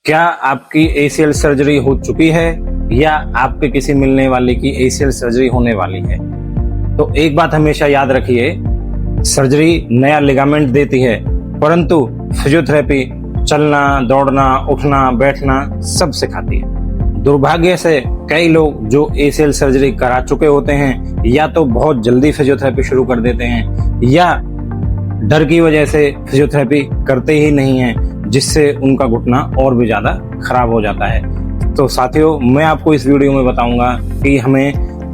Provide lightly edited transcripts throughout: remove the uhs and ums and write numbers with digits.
क्या आपकी ACL surgery हो चुकी है या आपके किसी मिलने वाले की एसीएल सर्जरी होने वाली है? तो एक बात हमेशा याद रखिए, सर्जरी नया लिगामेंट देती है, परंतु फिजियोथेरेपी चलना, दौड़ना, उठना, बैठना सब सिखाती है। दुर्भाग्य से कई लोग जो एसीएल सर्जरी करा चुके होते हैं या तो बहुत जल्दी फिजियोथेरेपी शुरू कर देते हैं या डर की वजह से फिजियोथेरेपी करते ही नहीं हैं, जिससे उनका घुटना और भी ज्यादा खराब हो जाता है। तो साथियों, मैं आपको इस वीडियो में बताऊंगा कि हमें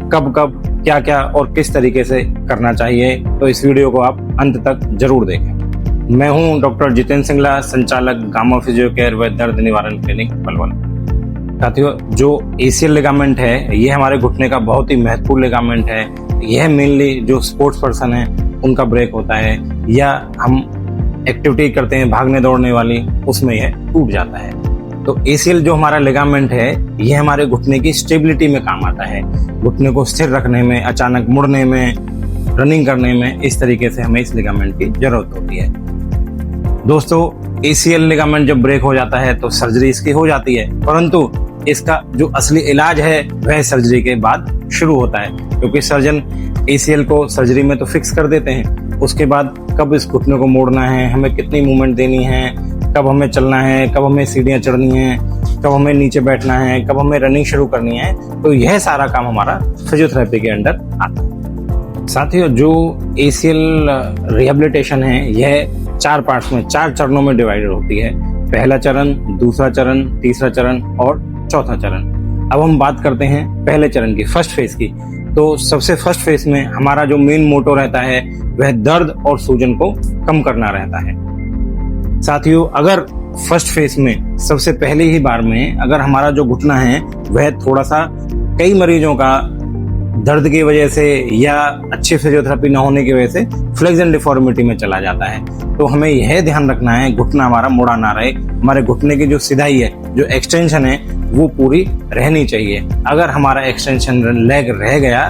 कब कब क्या क्या और किस तरीके से करना चाहिए। तो इस वीडियो को आप अंत तक जरूर देखें। मैं हूं डॉक्टर जितेंद्र सिंगला, संचालक गामा फिजियो केयर व दर्द निवारण क्लिनिक पलवल। साथियों, जो एसीएल लिगामेंट है ये हमारे घुटने का बहुत ही महत्वपूर्ण लिगामेंट है। यह मेनली जो स्पोर्ट्स पर्सन है उनका ब्रेक होता है या हम एक्टिविटी करते हैं भागने दौड़ने वाली, उसमें यह टूट जाता है। तो एसीएल जो हमारा लिगामेंट है यह हमारे घुटने की स्टेबिलिटी में काम आता है, घुटने को स्थिर रखने में, अचानक मुड़ने में, रनिंग करने में। इस तरीके से हमें इस लिगामेंट की जरूरत होती है। दोस्तों, एसीएल लिगामेंट जब ब्रेक हो जाता है तो सर्जरी इसकी हो जाती है, परंतु इसका जो असली इलाज है वह सर्जरी के बाद शुरू होता है, क्योंकि सर्जन एसीएल को सर्जरी में तो फिक्स कर देते हैं, उसके बाद कब इस घुटने को मोड़ना है, हमें कितनी मूवमेंट देनी है, कब हमें चलना है, कब हमें सीढ़ियां चढ़नी है, कब हमें नीचे बैठना है, कब हमें रनिंग शुरू करनी है, तो यह सारा काम हमारा फिजियोथेरेपी के अंडर आता है। साथियों, जो एसीएल रिहेबिलिटेशन है यह 4 पार्ट्स में, 4 चरणों में डिवाइडेड होती है। पहला चरण, दूसरा चरण, तीसरा चरण और चौथा चरण। अब हम बात करते हैं पहले चरण की, फर्स्ट फेज की। तो सबसे फर्स्ट फेज में हमारा जो मेन मोटो रहता है वह दर्द और सूजन को कम करना रहता है। साथियों, अगर फर्स्ट फेज में सबसे पहली ही बार में अगर हमारा जो घुटना है वह थोड़ा सा, कई मरीजों का दर्द की वजह से या अच्छी फिजियोथेरेपी न होने की वजह से फ्लेक्शन डिफॉर्मिटी में चला जाता है, तो हमें यह ध्यान रखना है घुटना हमारा मुड़ा ना रहे। हमारे घुटने की जो सिधाई है, जो एक्सटेंशन है, वो पूरी रहनी चाहिए। अगर हमारा एक्सटेंशन लेग रह गया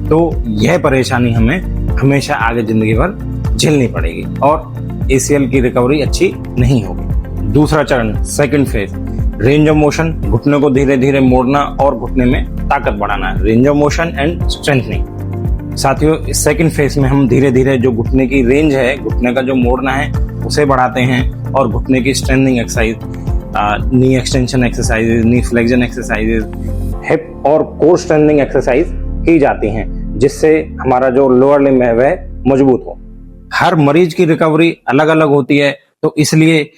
तो यह परेशानी हमें हमेशा आगे जिंदगी भर झेलनी पड़ेगी और एसीएल की रिकवरी अच्छी नहीं होगी। दूसरा चरण, second phase, range of motion, घुटने को धीरे धीरे मोड़ना और घुटने में ताकत बढ़ाना, range of motion and strengthening. साथियों, इस सेकंड फेज में हम धीरे धीरे जो घुटने की रेंज है, घुटने का जो मोड़ना है, उसे बढ़ाते हैं और घुटने की स्ट्रेंथनिंग एक्सरसाइज, नी एक्सटेंशन एक्सरसाइजेज, नी फ्लेक्शन एक्सरसाइजेज, हिप और कोर स्ट्रेंथनिंग एक्सरसाइज की जाती हैं, जिससे हमारा जो लोअर लिम्ब है वह मजबूत हो। हर मरीज की रिकवरी अलग अलग होती है, तो इसलिए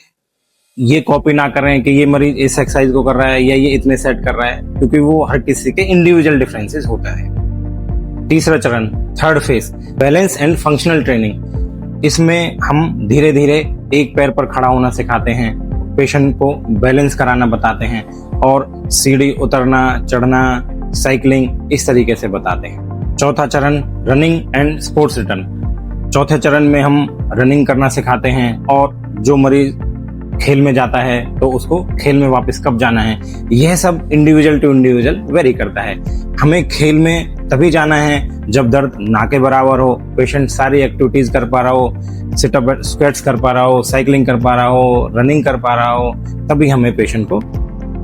ये कॉपी ना करें कि ये मरीज इस एक्सरसाइज को कर रहा है या ये इतने सेट कर रहा है, क्योंकि वो हर किसी के इंडिविजुअल डिफरेंसेस होता है। तीसरा चरण, third phase, balance and functional training. इसमें हम धीरे धीरे एक पैर पर खड़ा होना सिखाते हैं, पेशेंट को बैलेंस कराना बताते हैं और सीढ़ी उतरना, चढ़ना, साइकिलिंग, इस तरीके से बताते हैं। चौथा चरण, रनिंग एंड स्पोर्ट्स रिटर्न। चौथे चरण में हम रनिंग करना सिखाते हैं और जो मरीज खेल में जाता है तो उसको खेल में वापस कब जाना है, यह सब इंडिविजुअल टू इंडिविजुअल वेरी करता है। हमें खेल में तभी जाना है जब दर्द ना के बराबर हो, पेशेंट सारी एक्टिविटीज कर पा रहा हो, सिटअप स्क्वाट्स कर पा रहा हो, साइकिलिंग कर पा रहा हो, रनिंग कर पा रहा हो, तभी हमें पेशेंट को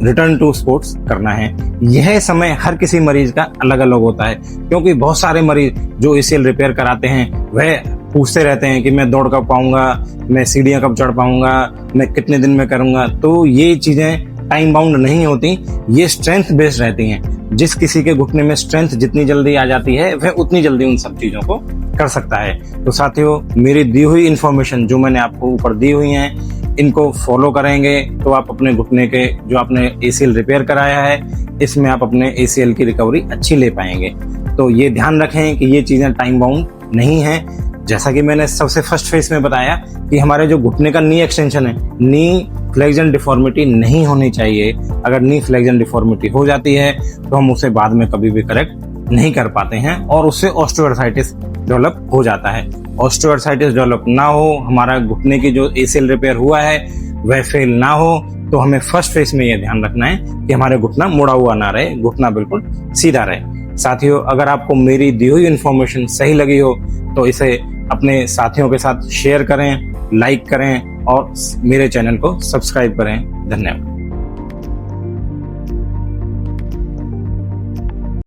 रिटर्न टू स्पोर्ट्स करना है। यह समय हर किसी मरीज का अलग अलग होता है, क्योंकि बहुत सारे मरीज जो एसीएल रिपेयर कराते हैं वह पूछते रहते हैं कि मैं दौड़ कब पाऊंगा, मैं सीढ़ियां कब चढ़ पाऊंगा, मैं कितने दिन में करूंगा। तो ये चीजें टाइम बाउंड नहीं होती, ये स्ट्रेंथ बेस्ड रहती हैं। जिस किसी के घुटने में स्ट्रेंथ जितनी जल्दी आ जाती है वह उतनी जल्दी उन सब चीजों को कर सकता है। तो साथियों, मेरी दी हुई इंफॉर्मेशन जो मैंने आपको ऊपर दी हुई है, इनको फॉलो करेंगे तो आप अपने घुटने के जो आपने एसीएल रिपेयर कराया है, इसमें आप अपने एसीएल की रिकवरी अच्छी ले पाएंगे। तो ये ध्यान रखें कि ये चीजें टाइम बाउंड नहीं है। जैसा कि मैंने सबसे फर्स्ट फेज में बताया कि हमारे जो घुटने का नी एक्सटेंशन है, नी फ्लेक्शन डिफॉर्मिटी नहीं होनी चाहिए। अगर नी फ्लेक्शन डिफॉर्मिटी हो जाती है तो हम उसे बाद में कभी भी करेक्ट नहीं कर पाते हैं और उससे ऑस्टियोआर्थराइटिस डेवलप हो जाता है। ऑस्टियोआर्थराइटिस डेवलप ना हो, हमारा घुटने की जो एसीएल रिपेयर हुआ है वह फेल ना हो, तो हमें फर्स्ट फेज में यह ध्यान रखना है कि हमारे घुटना मुड़ा हुआ ना रहे, घुटना बिल्कुल सीधा रहे। साथियों, अगर आपको मेरी दी हुई इन्फॉर्मेशन सही लगी हो तो इसे अपने साथियों के साथ शेयर करें, लाइक करें और मेरे चैनल को सब्सक्राइब करें। धन्यवाद।